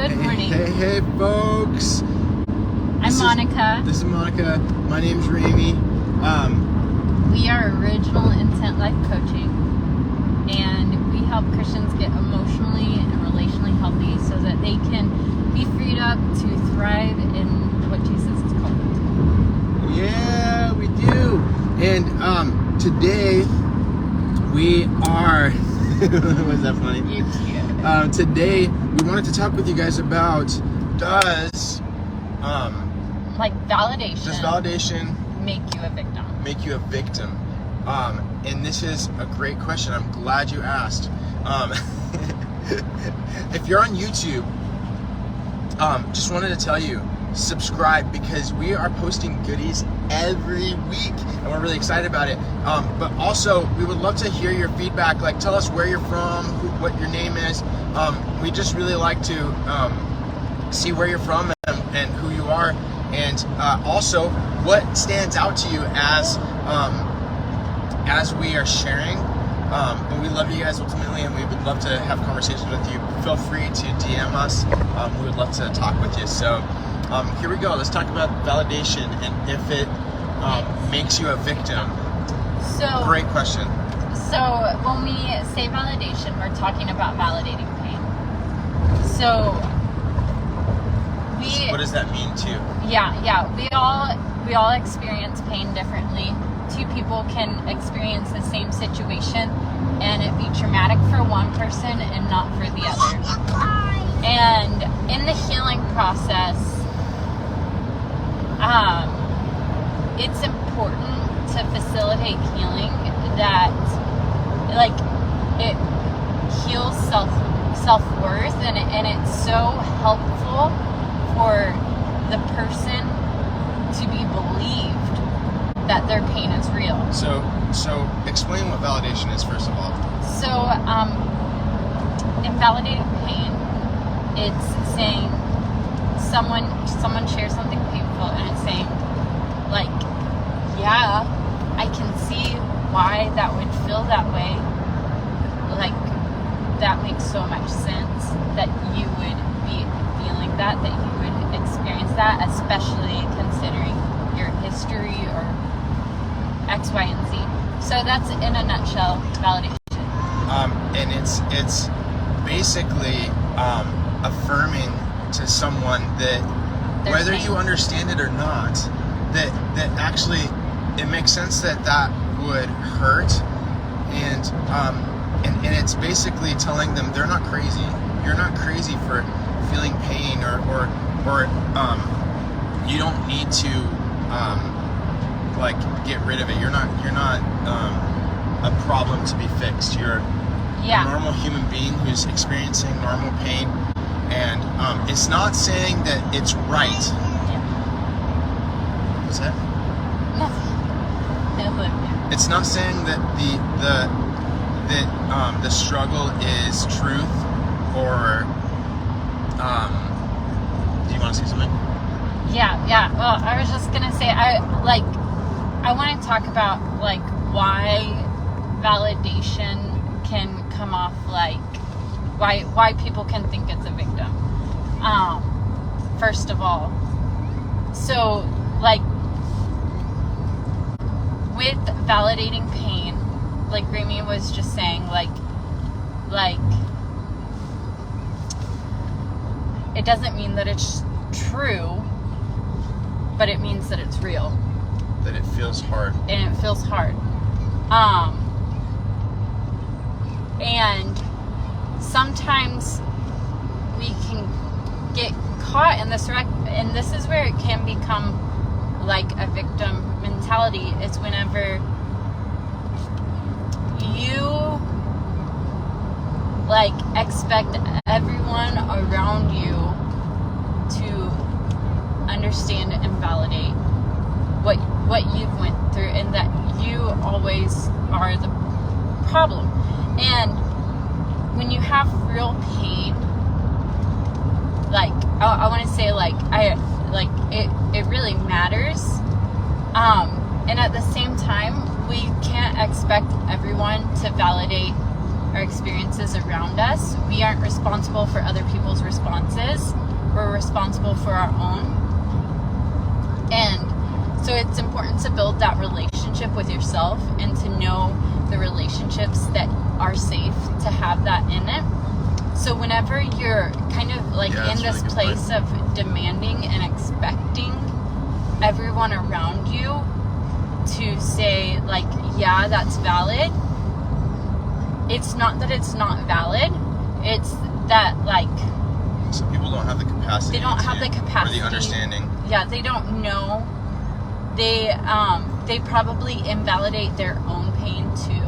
Good morning. Hey, folks. I'm Monica. This is Monica. My name's Rami. We are Original Intent Life Coaching, and we help Christians get emotionally and relationally healthy so that they can be freed up to thrive in what Jesus has called them to. Yeah, we do. And today we are. Was that funny? Today we wanted to talk with you guys about does validation make you a victim? Make you a victim? And this is a great question. I'm glad you asked. If you're on YouTube, just wanted to tell you, subscribe, because we are posting goodies every week and we're really excited about it. But also we would love to hear your feedback. Like, tell us where you're from, what your name is. We just really like to see where you're from and who you are, and also what stands out to you as we are sharing. But we love you guys ultimately, and we would love to have conversations with you. Feel free to DM us. We would love to talk with you. So here we go. Let's talk about validation and if it makes you a victim. So great question. So when we say validation, we're talking about validating pain. So what does that mean to you? Yeah. We all experience pain differently. Two people can experience the same situation and it be traumatic for one person and not for the other. And in the healing process, it's important to facilitate healing that, like, it heals self-worth, and it's so helpful for the person to be believed that their pain is real. So explain what validation is, first of all. So, in validating pain, it's saying someone shares something painful, and it's saying, like, yeah, I can see why that would feel that way. Like, that makes so much sense that you would be feeling that you would experience that, especially considering your history or X, Y, and Z. So that's, in a nutshell, validation. And it's basically affirming to someone that whether you understand it or not, that actually it makes sense that would hurt, and it's basically telling them they're not crazy. You're not crazy for feeling pain, or you don't need to like get rid of it. You're not a problem to be fixed. You're a normal human being who's experiencing normal pain, and it's not saying that it's right. What's that? Nothing. It's not saying that the struggle is truth, or do you want to say something? Yeah. Well, I was just gonna say, I want to talk about, like, why validation can come off like why people can think it's a victim. First of all, so, like, with validating pain, like Rami was just saying, like it doesn't mean that it's true, but it means that it's real. That it feels hard. And it feels hard. And sometimes we can get caught in this and this is where it can become like a victim mentality. It's whenever you, like, expect everyone around you to understand and validate what you've went through, and that you always are the problem. And when you have real pain, like, I want to say, it really matters. And at the same time, we can't expect everyone to validate our experiences around us. We aren't responsible for other people's responses. We're responsible for our own. And so it's important to build that relationship with yourself and to know the relationships that are safe to have that in it. So whenever you're kind of like in this place of demanding and expecting everyone around you to say like, yeah, that's valid, it's not that it's not valid, it's that like some people don't have the capacity. They don't have the capacity or the understanding. Yeah, they don't know. They probably invalidate their own pain too.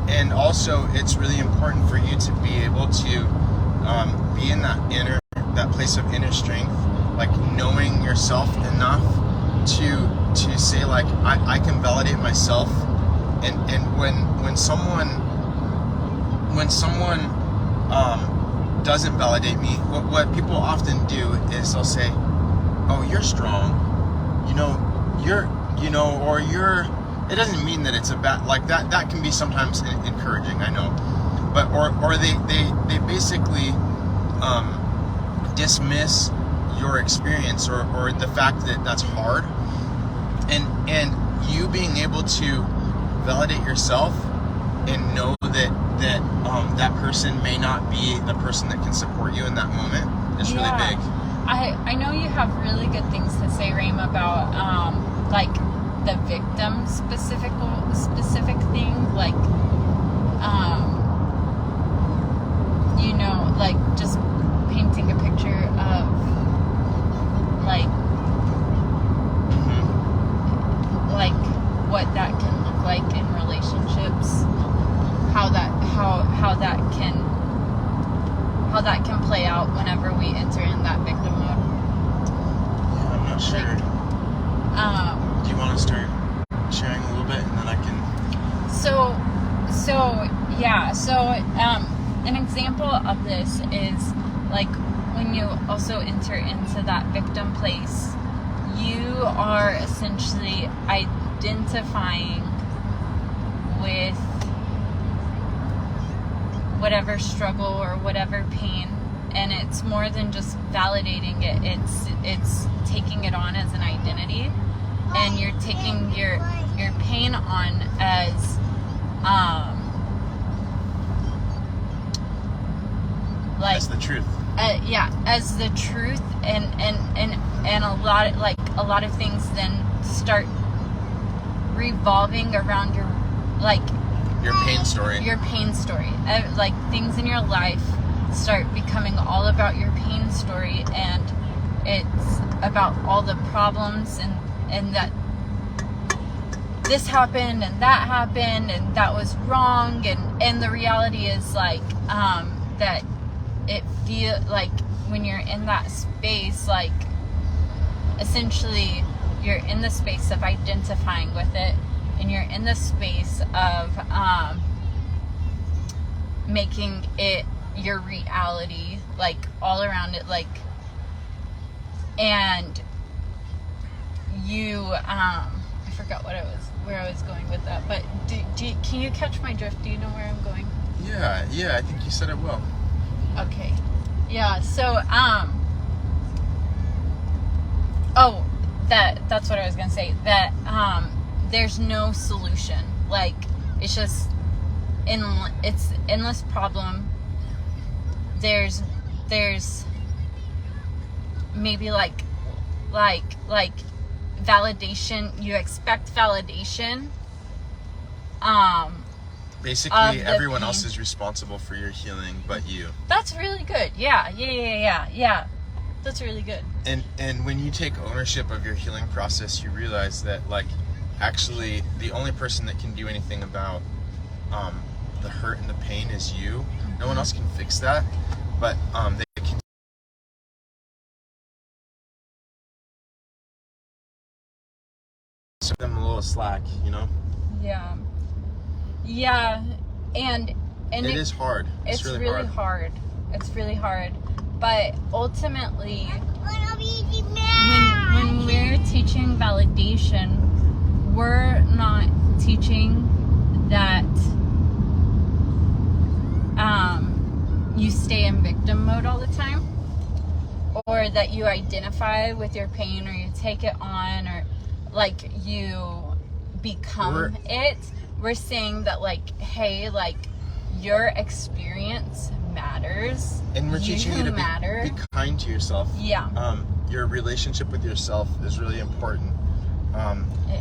And also, it's really important for you to be able to be in that place of inner strength, like knowing yourself enough to say like I can validate myself, and when someone doesn't validate me, what people often do is they'll say, oh, you're strong, or you're, it doesn't mean that it's a bad, like that can be sometimes encouraging, I know, but or they basically dismiss your experience or the fact that that's hard, and you being able to validate yourself and know that person may not be the person that can support you in that moment is really big. I know you have really good things to say, Rame, about like the victim specific thing, like like just painting a picture of like like what that can look like in relationships, how that can play out whenever we enter in that victim mode. Yeah, I'm not sure. Do you want to start sharing a little bit, and then I can? An example of this is like when you also enter into that victim place, you are essentially identifying with whatever struggle or whatever pain, and it's more than just validating it, it's taking it on as an identity, and you're taking your pain on as like as the truth. As the truth, and a lot of things then start revolving around your pain story. Your pain story. Like things in your life start becoming all about your pain story, and it's about all the problems and that this happened and that happened and that was wrong, and the reality is like that it feel like when you're in that space, like essentially you're in the space of identifying with it, and you're in the space of making it your reality, like all around it, like, and you I forgot where I was going with that, but can you catch my drift? Do you know where I'm going? Yeah, I think you said it well. Okay. Yeah, so that's what I was gonna say, that there's no solution. Like, it's just it's endless problem. There's maybe like validation. You expect validation. Basically, everyone else is responsible for your healing but you. That's really good. Yeah. That's really good. And when you take ownership of your healing process, you realize that, like, actually the only person that can do anything about the hurt and the pain is you. Mm-hmm. No one else can fix that, but they can. Give them a little slack, Yeah, and it is hard. It's really hard. It's really hard. But ultimately, when we're teaching validation, we're not teaching that you stay in victim mode all the time, or that you identify with your pain, or you take it on, or like you become it. We're saying that, like, hey, like, your experience matters, and we're teaching you to be kind to yourself. Yeah. Your relationship with yourself is really important.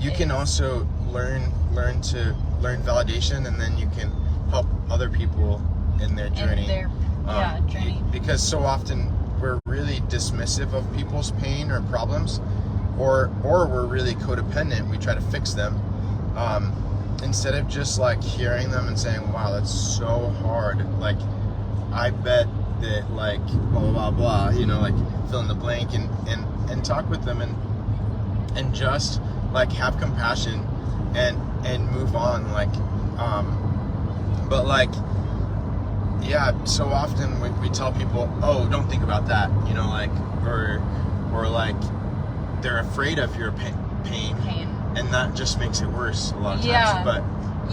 You can also learn validation, and then you can help other people in their journey. Journey. Because so often we're really dismissive of people's pain or problems, or we're really codependent. We try to fix them instead of just like hearing them and saying, "Wow, that's so hard." Like, I bet that, like, blah blah blah blah. You know, like, fill in the blank, and talk with them, and just like have compassion and move on. Like, but like, yeah, so often we tell people, oh, don't think about that, you know, like, or like they're afraid of your pain, and that just makes it worse a lot of times. But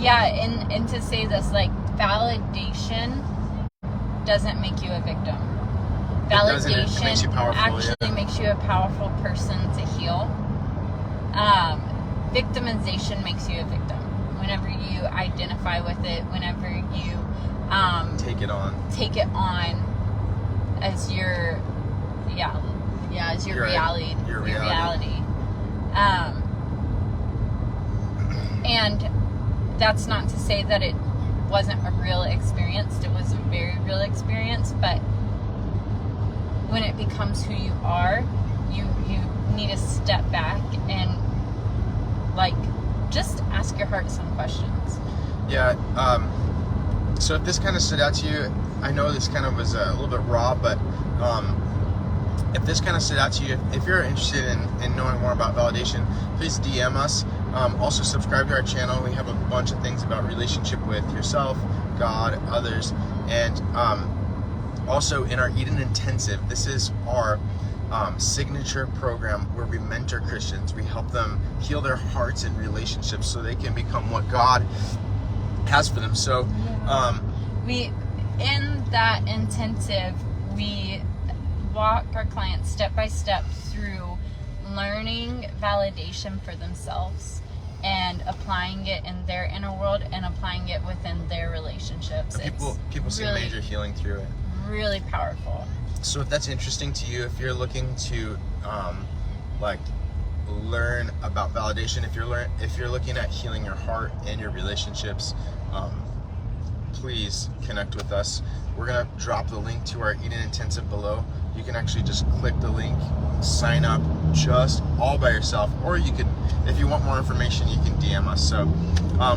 and to say this, like, validation doesn't make you a victim. Validation it makes you powerful, actually makes you a powerful person to heal. Victimization makes you a victim. Whenever you identify with it, whenever you take it on as your reality. And that's not to say that it wasn't a real experience. It was a very real experience, but when it becomes who you are, you need to step back and, like, just ask your heart some questions. Yeah. So if this kind of stood out to you, I know this kind of was a little bit raw, but if this kind of stood out to you, if you're interested in knowing more about validation, please DM us. Also subscribe to our channel. We have a bunch of things about relationship with yourself, God, others, and also in our Eden Intensive, this is our signature program where we mentor Christians. We help them heal their hearts and relationships so they can become what God has for them. So we, in that intensive, we walk our clients step by step through learning validation for themselves and applying it in their inner world and applying it within their relationships. People see really, major healing through it. Really powerful. So if that's interesting to you, if you're looking to like learn about validation, if you're looking at healing your heart and your relationships, please connect with us. We're gonna drop the link to our Eden Intensive below. You can actually just click the link, sign up just all by yourself, or you could, if you want more information, you can DM us. So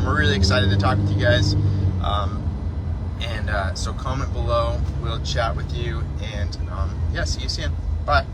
we're really excited to talk with you guys. So comment below, we'll chat with you, and see you soon. Bye.